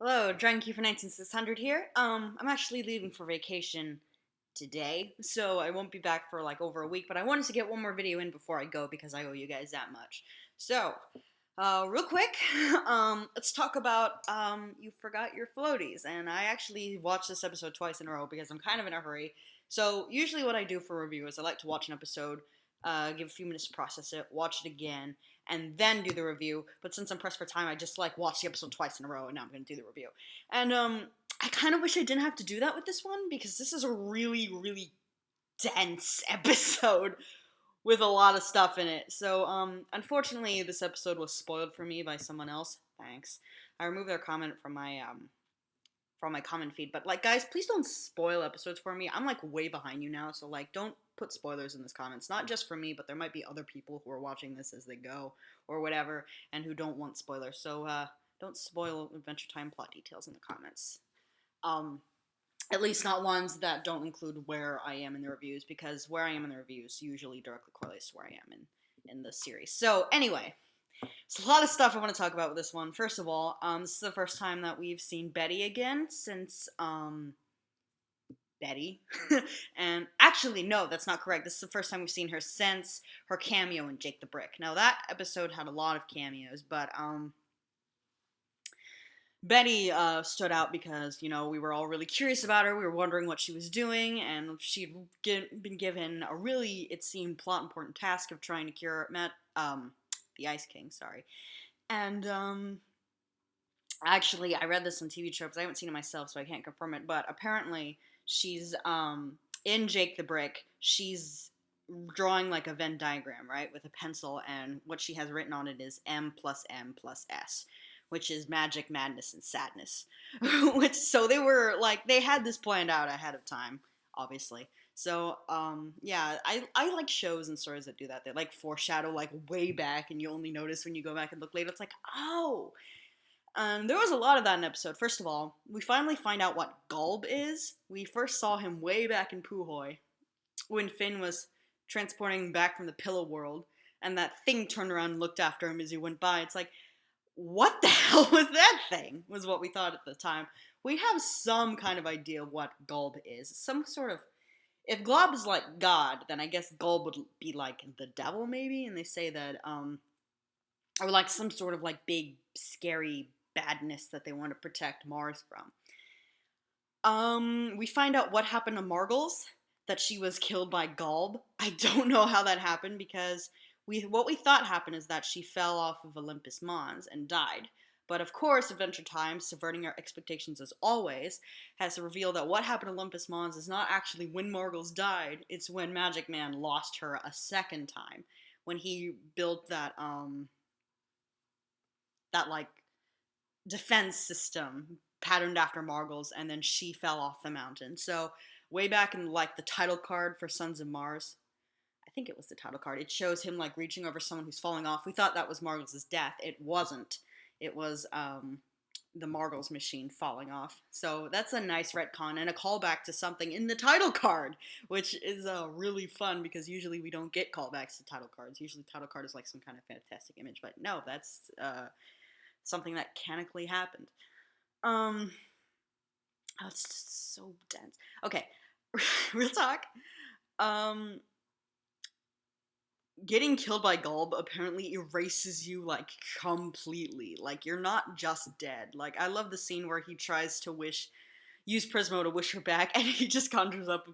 Hello, Drunky for 19600 here. I'm actually leaving for vacation today, so I won't be back for like over a week, but I wanted to get one more video in before I go because I owe you guys that much. So, real quick, let's talk about you forgot your floaties, and I actually watched this episode twice in a row because I'm kind of in a hurry. So, usually what I do for review is I like to watch an episode, give a few minutes to process it, watch it again, and then do the review. But since I'm pressed for time, I just like watch the episode twice in a row, and now I'm going to do the review. And I kind of wish I didn't have to do that with this one because this is a really, really dense episode with a lot of stuff in it. So, unfortunately, this episode was spoiled for me by someone else. Thanks. I removed their comment from my comment feed. But like, guys, please don't spoil episodes for me. I'm like way behind you now, so like, don't put spoilers in this comments. Not just for me, but there might be other people who are watching this as they go or whatever, and who don't want spoilers. So don't spoil Adventure Time plot details in the comments. Um, at least not ones that don't include where I am in the reviews, because where I am in the reviews usually directly correlates to where I am in the series. So anyway, there's a lot of stuff I want to talk about with this one. First of all, this is the first time that we've seen Betty again since Betty. And actually, no, that's not correct. This is the first time we've seen her since her cameo in Jake the Brick. Now that episode had a lot of cameos, but Betty stood out because, you know, we were all really curious about her. We were wondering what she was doing, and she'd been given a really, it seemed, plot important task of trying to cure the Ice King, sorry. And, actually, I read this on TV tropes. I haven't seen it myself, so I can't confirm it, but apparently she's, in Jake the Brick, she's drawing like a Venn diagram, right, with a pencil, and what she has written on it is M plus M plus S, which is magic, madness, and sadness. Which, so they were like, they had this planned out ahead of time, obviously. So, yeah, I like shows and stories that do that. They like foreshadow like way back, and you only notice when you go back and look later. It's like, oh. There was a lot of that in the episode. First of all, we finally find out what Gulb is. We first saw him way back in Puhoy, when Finn was transporting back from the Pillow World, and that thing turned around and looked after him as he went by. It's like, what the hell was that thing? Was what we thought at the time. We have some kind of idea of what Gulb is. Some sort of. If Glob is like God, then I guess Gulb would be like the devil, maybe. And they say that, or like some sort of like big, scary badness that they want to protect Mars from. We find out what happened to Margles, that she was killed by Gulb. I don't know how that happened because what we thought happened is that she fell off of Olympus Mons and died. But of course, Adventure Time, subverting our expectations as always, has revealed that what happened to Olympus Mons is not actually when Margles died, it's when Magic Man lost her a second time. When he built that like defense system patterned after Margles, and then she fell off the mountain. So way back in like the title card for Sons of Mars, I think it was the title card, it shows him like reaching over someone who's falling off. We thought that was Margles' death. It wasn't. It was the Margles machine falling off. So that's a nice retcon and a callback to something in the title card, which is really fun because usually we don't get callbacks to title cards. Usually title card is like some kind of fantastic image, but no, that's something that canonically happened. Oh, it's just so dense. Okay, real talk. Getting killed by Gulb apparently erases you like completely. Like you're not just dead. Like I love the scene where he tries to use Prismo to wish her back, and he just conjures up,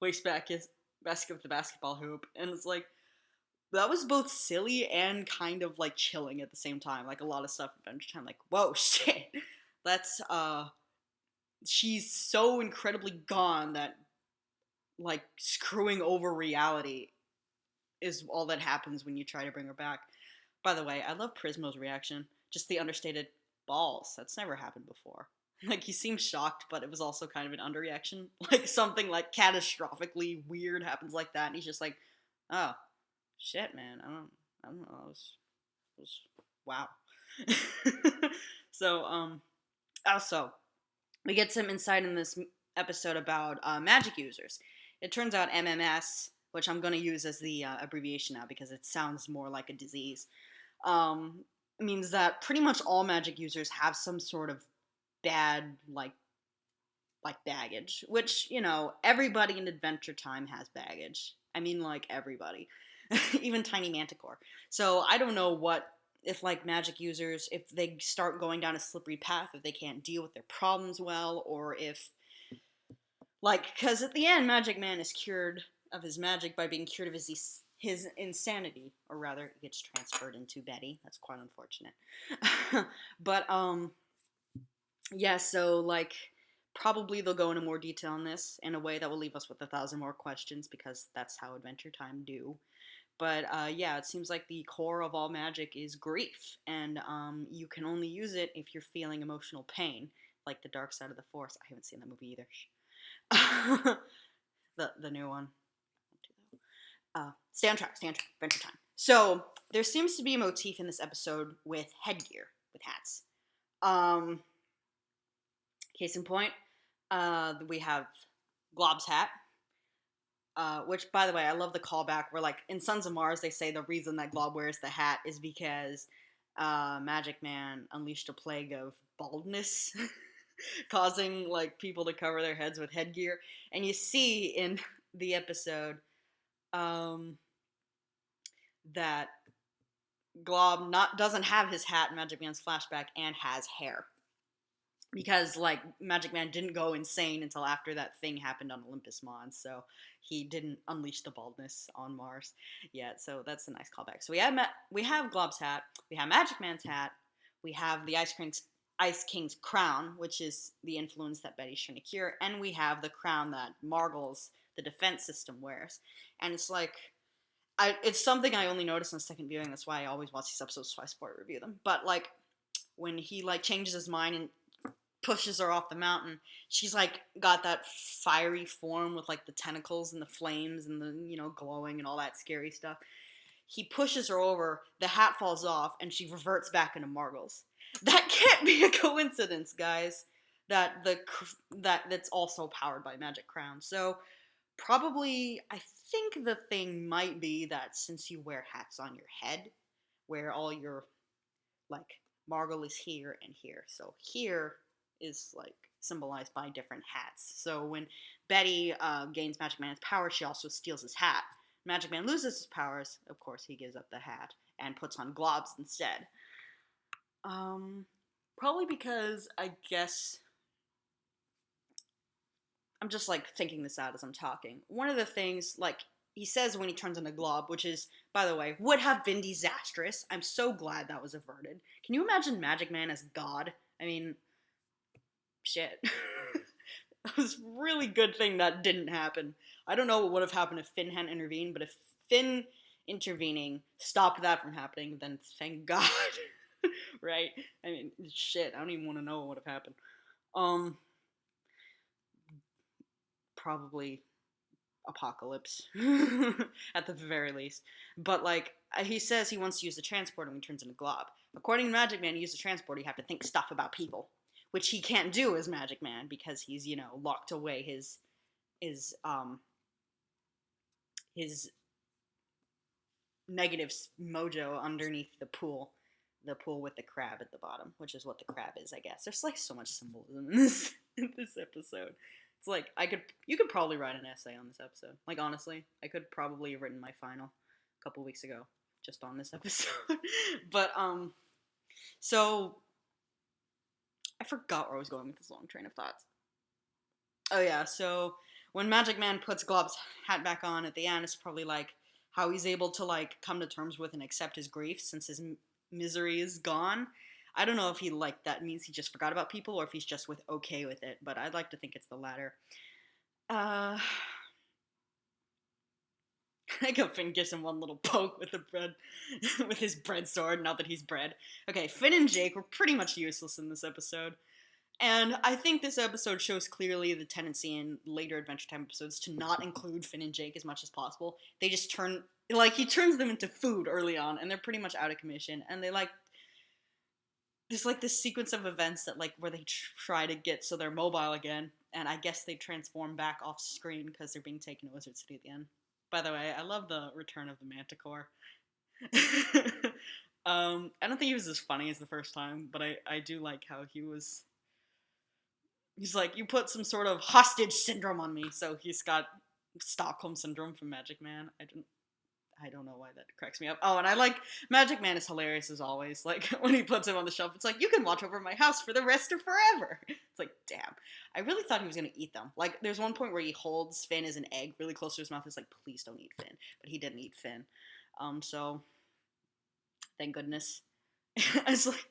wakes back his basket with the basketball hoop, and it's like that was both silly and kind of like chilling at the same time. Like a lot of stuff in Adventure Time, like whoa shit, that's she's so incredibly gone that like screwing over reality is all that happens when you try to bring her back. By the way, I love Prismo's reaction. Just the understated balls. That's never happened before. Like he seems shocked, but it was also kind of an underreaction. Like something like catastrophically weird happens like that, and he's just like, "Oh, shit, man. I don't know. It was wow." So, also, we get some insight in this episode about magic users. It turns out MMS, which I'm going to use as the abbreviation now because it sounds more like a disease, means that pretty much all magic users have some sort of bad baggage, which, you know, everybody in Adventure Time has baggage. I mean, like, everybody. Even Tiny Manticore. So I don't know what, if, like, magic users, if they start going down a slippery path, if they can't deal with their problems well, or if, like, because at the end, Magic Man is cured of his magic by being cured of his insanity, or rather, it gets transferred into Betty. That's quite unfortunate. But, yeah, so, like, probably they'll go into more detail on this in a way that will leave us with 1,000 more questions, because that's how Adventure Time do. But yeah, it seems like the core of all magic is grief, and you can only use it if you're feeling emotional pain, like the Dark Side of the Force. I haven't seen that movie either. The new one. Stay on track, Adventure Time. So there seems to be a motif in this episode with headgear, with hats. Case in point, we have Glob's hat, which, by the way, I love the callback where, like, in Sons of Mars, they say the reason that Glob wears the hat is because Magic Man unleashed a plague of baldness, causing, like, people to cover their heads with headgear. And you see in the episode that Glob doesn't have his hat in Magic Man's flashback and has hair. Because, like, Magic Man didn't go insane until after that thing happened on Olympus Mons, so he didn't unleash the baldness on Mars yet. So that's a nice callback. So we have Glob's hat, we have Magic Man's hat, we have the Ice King's crown, which is the influence that Betty's trying to cure, and we have the crown that Margles, the defense system, wears. And it's like, it's something I only noticed on second viewing. That's why I always watch these episodes twice before I review them. But, like, when he, like, changes his mind and pushes her off the mountain, she's, like, got that fiery form with, like, the tentacles and the flames and the, you know, glowing and all that scary stuff. He pushes her over, the hat falls off, and she reverts back into Margles. That can't be a coincidence, guys. That's also powered by Magic Crown. So probably, I think the thing might be that since you wear hats on your head, where all your, like, Margle is here and here. So here is, like, symbolized by different hats. So when Betty gains Magic Man's power, she also steals his hat. Magic Man loses his powers. Of course, he gives up the hat and puts on Glob's instead. Probably because, I guess, I'm just, like, thinking this out as I'm talking. One of the things, like, he says when he turns into Glob, which is, by the way, would have been disastrous. I'm so glad that was averted. Can you imagine Magic Man as God? I mean, shit. That was a really good thing that didn't happen. I don't know what would have happened if Finn hadn't intervened, but if Finn intervening stopped that from happening, then thank God. Right? I mean, shit, I don't even want to know what would have happened. Probably apocalypse at the very least. But, like, he says he wants to use the transporter when he turns into Glob. According to Magic Man, to use the transporter, you have to think stuff about people, which he can't do as Magic Man because he's, you know, locked away his negative mojo underneath the pool with the crab at the bottom, which is what the crab is, I guess. There's, like, so much symbolism in this episode. It's like, you could probably write an essay on this episode. Like, honestly, I could probably have written my final a couple weeks ago just on this episode. But, so, I forgot where I was going with this long train of thoughts. Oh yeah, so when Magic Man puts Glob's hat back on at the end, it's probably, like, how he's able to, like, come to terms with and accept his grief since his misery is gone. I don't know if he, like, that means he just forgot about people or if he's just okay with it, but I'd like to think it's the latter. I think Finn gives him one little poke with the bread, with his bread sword, not that he's bread. Okay, Finn and Jake were pretty much useless in this episode. And I think this episode shows clearly the tendency in later Adventure Time episodes to not include Finn and Jake as much as possible. They just he turns them into food early on, and they're pretty much out of commission, and they, like, there's, like, this sequence of events that, like, where they try to get so they're mobile again, and I guess they transform back off screen because they're being taken to Wizard City at the end. By the way, I love the return of the Manticore. I don't think he was as funny as the first time, but I do like how he was He's like, you put some sort of hostage syndrome on me. So he's got Stockholm syndrome from Magic Man. I don't know why that cracks me up. Oh, and I like Magic Man is hilarious as always. Like when he puts him on the shelf, it's like, you can watch over my house for the rest of forever. It's like, damn. I really thought he was gonna eat them. Like there's one point where he holds Finn as an egg really close to his mouth. It's like, please don't eat Finn, but he didn't eat Finn. So thank goodness. I was like,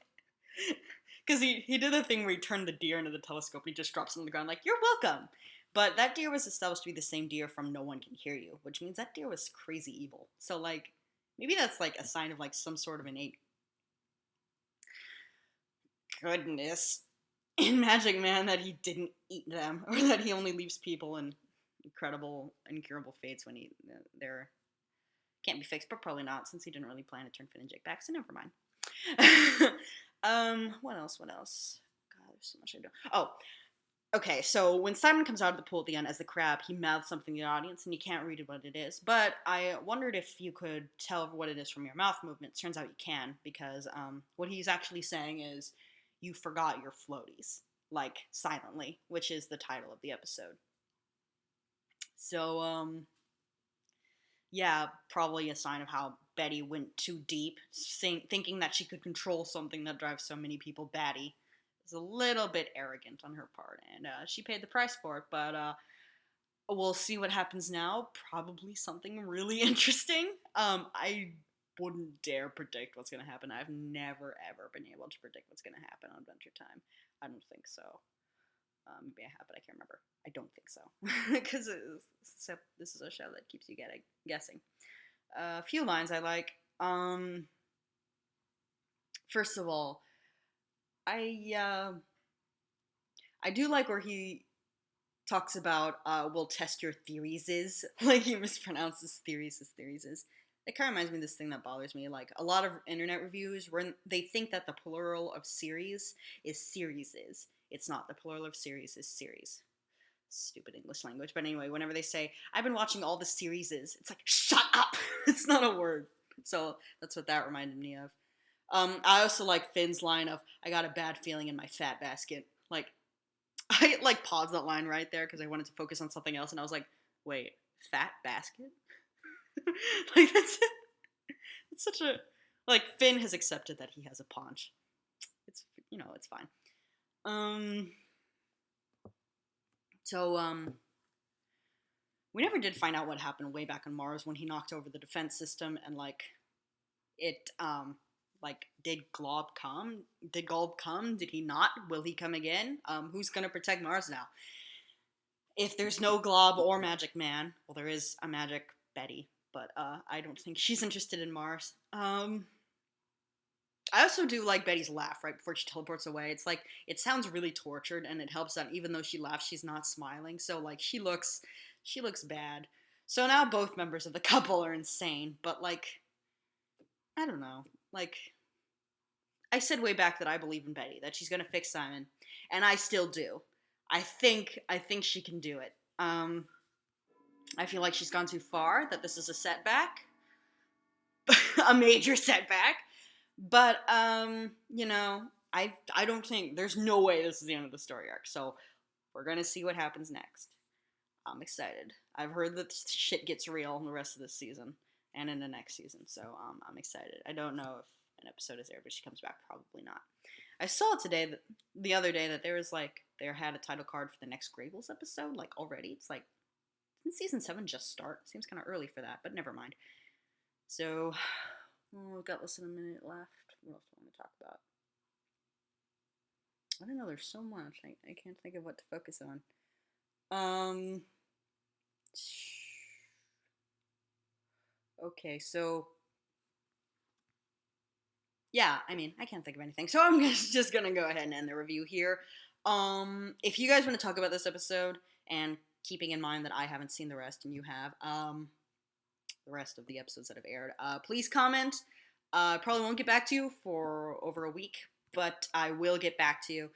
because he did a thing where he turned the deer into the telescope and he just drops it on the ground like, you're welcome. But that deer was established to be the same deer from No One Can Hear You, which means that deer was crazy evil. So, like, maybe that's, like, a sign of, like, some sort of innate goodness in Magic Man that he didn't eat them, or that he only leaves people in incredible, incurable fates when they're can't be fixed, but probably not, since he didn't really plan to turn Finn and Jake back, so never mind. What else? God, there's so much I do. Oh, okay, so when Simon comes out of the pool at the end as the crab, he mouths something to the audience, and you can't read what it is. But I wondered if you could tell what it is from your mouth movements. Turns out you can, because what he's actually saying is, you forgot your floaties, like, silently, which is the title of the episode. So, yeah, probably a sign of how Betty went too deep, thinking that she could control something that drives so many people batty. It's a little bit arrogant on her part, and she paid the price for it, but we'll see what happens now. Probably something really interesting. I wouldn't dare predict what's going to happen. I've never, ever been able to predict what's going to happen on Adventure Time. I don't think so. Maybe I have, but I can't remember. I don't think so. Because this is a show that keeps you guessing. A few lines I like. First of all, I do like where he talks about we'll test your theories is. Like he mispronounces theories as theories is. It kind of reminds me of this thing that bothers me. Like a lot of internet reviews where they think that the plural of series is series is. It's not. The plural of series is series. Stupid English language. But anyway, whenever they say, I've been watching all the series is, it's like, shut up! It's not a word. So that's what that reminded me of. I also like Finn's line of, I got a bad feeling in my fat basket. Like, I like paused that line right there because I wanted to focus on something else and I was like, wait, fat basket? Like, it's such a, like, Finn has accepted that he has a paunch. It's, it's fine. So, we never did find out what happened way back on Mars when he knocked over the defense system and, like, it, did Glob come? Did Glob come? Did he not? Will he come again? Who's gonna protect Mars now? If there's no Glob or Magic Man, well, there is a Magic Betty, but, I don't think she's interested in Mars. I also do like Betty's laugh right before she teleports away. It's like, it sounds really tortured, and it helps that even though she laughs, she's not smiling. So, like, she looks bad. So now both members of the couple are insane, but, like, I don't know. Like, I said way back that I believe in Betty, that she's gonna fix Simon, and I still do. I think she can do it. I feel like she's gone too far, that this is a setback. A major setback. But, I don't think, there's no way this is the end of the story arc, so we're gonna see what happens next. I'm excited. I've heard that shit gets real in the rest of this season, and in the next season, so, I'm excited. I don't know if an episode is there, but she comes back, probably not. I saw the other day that they had a title card for the next Grables episode, like, already. It's like, didn't season 7 just start? Seems kind of early for that, but never mind. So, we've got less than a minute left. What else do I want to talk about? I don't know, there's so much. I can't think of what to focus on. Okay, so, yeah, I mean, I can't think of anything. So I'm just gonna go ahead and end the review here. If you guys want to talk about this episode, and keeping in mind that I haven't seen the rest and you have, the rest of the episodes that have aired, please comment. I probably won't get back to you for over a week, but I will get back to you.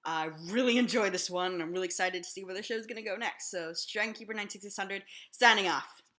I really enjoyed this one, and I'm really excited to see where the show's going to go next. So, Dragon Keeper 96600, signing off.